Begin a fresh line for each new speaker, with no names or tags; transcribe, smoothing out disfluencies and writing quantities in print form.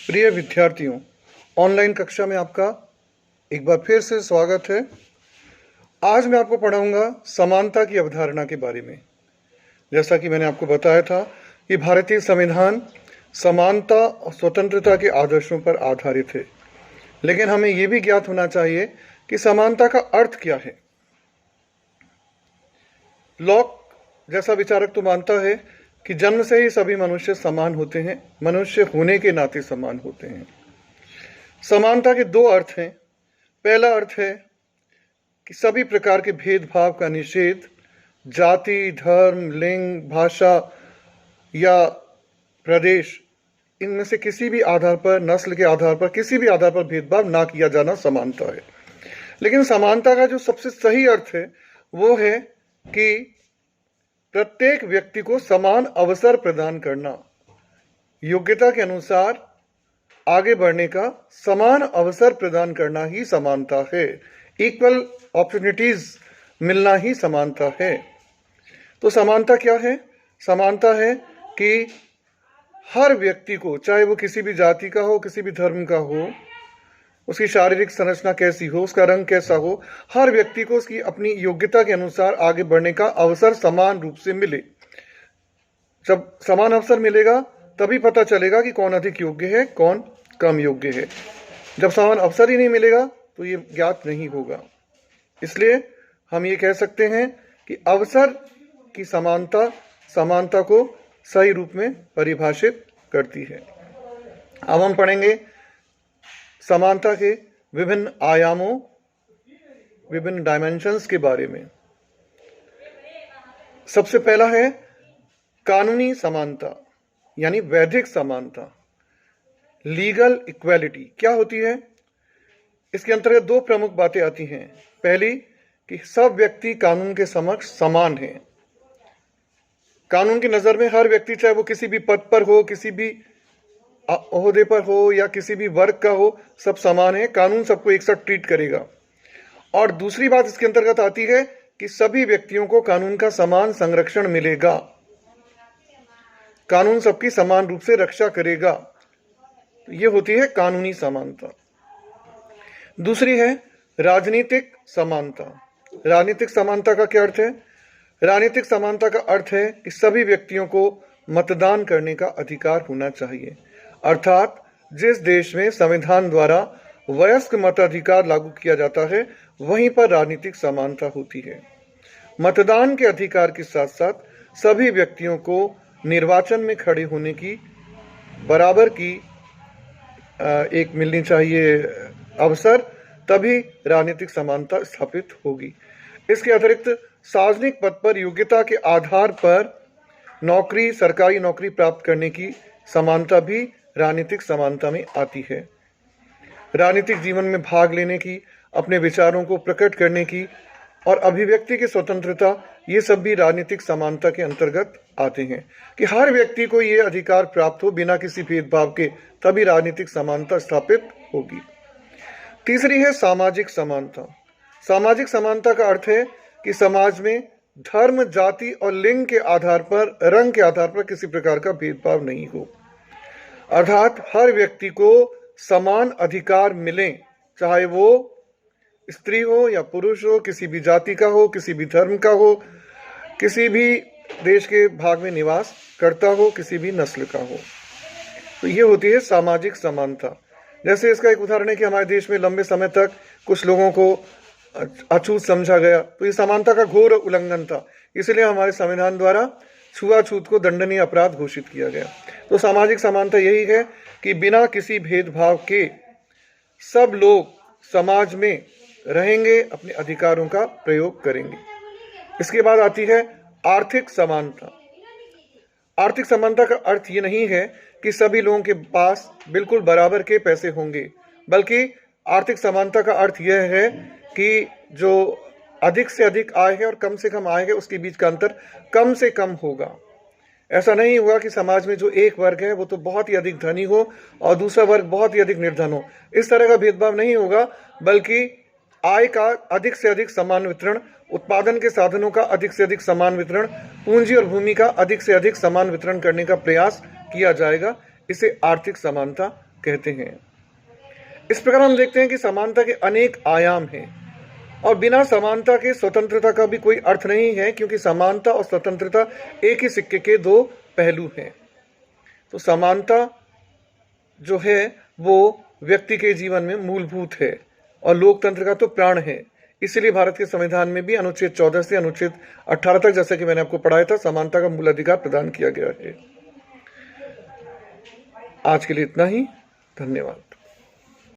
प्रिय विद्यार्थियों, ऑनलाइन कक्षा में आपका एक बार फिर से स्वागत है। आज मैं आपको पढ़ाऊंगा समानता की अवधारणा के बारे में। जैसा कि मैंने आपको बताया था कि भारतीय संविधान समानता और स्वतंत्रता के आदर्शों पर आधारित है, लेकिन हमें यह भी ज्ञात होना चाहिए कि समानता का अर्थ क्या है। लॉक जैसा विचारक तो मानता है कि जन्म से ही सभी मनुष्य समान होते हैं, मनुष्य होने के नाते समान होते हैं। समानता के दो अर्थ हैं। पहला अर्थ है कि सभी प्रकार के भेदभाव का निषेध, जाति, धर्म, लिंग, भाषा या प्रदेश, इनमें से किसी भी आधार पर, नस्ल के आधार पर, किसी भी आधार पर भेदभाव ना किया जाना समानता है। लेकिन समानता का जो सबसे सही अर्थ है वो है कि प्रत्येक व्यक्ति को समान अवसर प्रदान करना, योग्यता के अनुसार आगे बढ़ने का समान अवसर प्रदान करना ही समानता है। इक्वल अपॉर्चुनिटीज मिलना ही समानता है। तो समानता क्या है? समानता है कि हर व्यक्ति को, चाहे वो किसी भी जाति का हो, किसी भी धर्म का हो, उसकी शारीरिक संरचना कैसी हो, उसका रंग कैसा हो, हर व्यक्ति को उसकी अपनी योग्यता के अनुसार आगे बढ़ने का अवसर समान रूप से मिले। जब समान अवसर मिलेगा तभी पता चलेगा कि कौन अधिक योग्य है, कौन कम योग्य है। जब समान अवसर ही नहीं मिलेगा तो ये ज्ञात नहीं होगा। इसलिए हम ये कह सकते हैं कि अवसर की समानता को सही रूप में परिभाषित करती है। अब हम पढ़ेंगे समानता के विभिन्न आयामों, विभिन्न डायमेंशंस के बारे में। सबसे पहला है कानूनी समानता, यानी वैधिक समानता, लीगल इक्वालिटी। क्या होती है? इसके अंतर्गत दो प्रमुख बातें आती हैं। पहली कि सब व्यक्ति कानून के समक्ष समान हैं। कानून की नजर में हर व्यक्ति, चाहे वो किसी भी पद पर हो, किसी भी ओहदे पर हो या किसी भी वर्ग का हो, सब समान है। कानून सबको एक साथ ट्रीट करेगा। और दूसरी बात इसके अंतर्गत आती है कि सभी व्यक्तियों को कानून का समान संरक्षण मिलेगा। कानून सबकी समान रूप से रक्षा करेगा। यह होती है कानूनी समानता। दूसरी है राजनीतिक समानता। राजनीतिक समानता का क्या अर्थ है? राजनीतिक समानता का अर्थ है कि सभी व्यक्तियों को मतदान करने का अधिकार होना चाहिए। अर्थात जिस देश में संविधान द्वारा वयस्क मताधिकार लागू किया जाता है, वहीं पर राजनीतिक समानता होती है। मतदान के अधिकार के साथ साथ सभी व्यक्तियों को निर्वाचन में खड़े होने की बराबर की एक मिलनी चाहिए अवसर, तभी राजनीतिक समानता स्थापित होगी। इसके अतिरिक्त सार्वजनिक पद पर योग्यता के आधार पर नौकरी, सरकारी नौकरी प्राप्त करने की समानता भी राजनीतिक समानता में आती है। राजनीतिक जीवन में भाग लेने की, अपने विचारों को प्रकट करने की और अभिव्यक्ति की स्वतंत्रता, ये सब भी राजनीतिक समानता के अंतर्गत आते हैं कि हर व्यक्ति को ये अधिकार प्राप्त हो बिना किसी भेदभाव के, तभी राजनीतिक समानता स्थापित होगी। तीसरी है सामाजिक समानता। सामाजिक समानता का अर्थ है कि समाज में धर्म, जाति और लिंग के आधार पर, रंग के आधार पर किसी प्रकार का भेदभाव नहीं हो। अर्थात हर व्यक्ति को समान अधिकार मिले, चाहे वो स्त्री हो या पुरुष हो, किसी भी जाति का हो, किसी भी धर्म का हो, किसी भी देश के भाग में निवास करता हो, किसी भी नस्ल का हो। तो ये होती है सामाजिक समानता। जैसे इसका एक उदाहरण है कि हमारे देश में लंबे समय तक कुछ लोगों को अछूत समझा गया, तो ये समानता का घोर उल्लंघन था। इसलिए हमारे संविधान द्वारा छुआछूत को दंडनीय अपराध घोषित किया गया। तो सामाजिक समानता यही है कि बिना किसी भेदभाव के सब लोग समाज में रहेंगे, अपने अधिकारों का प्रयोग करेंगे। इसके बाद आती है आर्थिक समानता। आर्थिक समानता का अर्थ ये नहीं है कि सभी लोगों के पास बिल्कुल बराबर के पैसे होंगे, बल्कि आर्थिक समानता का अर्थ यह है कि जो अधिक से अधिक आय है और कम से कम आय है, उसके बीच का अंतर कम से कम होगा। ऐसा नहीं होगा कि समाज में जो एक वर्ग है वो तो बहुत ही अधिक धनी हो और दूसरा वर्ग बहुत ही अधिक निर्धन हो। इस तरह का भेदभाव नहीं होगा, बल्कि आय का अधिक से अधिक समान वितरण, उत्पादन के साधनों का अधिक से अधिक समान वितरण, पूंजी और भूमि का अधिक से अधिक समान वितरण करने का प्रयास किया जाएगा। इसे आर्थिक समानता कहते हैं। इस प्रकार हम देखते हैं कि समानता के अनेक आयाम हैं और बिना समानता के स्वतंत्रता का भी कोई अर्थ नहीं है, क्योंकि समानता और स्वतंत्रता एक ही सिक्के के दो पहलू हैं। तो समानता जो है वो व्यक्ति के जीवन में मूलभूत है और लोकतंत्र का तो प्राण है। इसलिए भारत के संविधान में भी अनुच्छेद 14 से अनुच्छेद 18 तक, जैसा कि मैंने आपको पढ़ाया था, समानता का मूल अधिकार प्रदान किया गया है। आज के लिए इतना ही। धन्यवाद।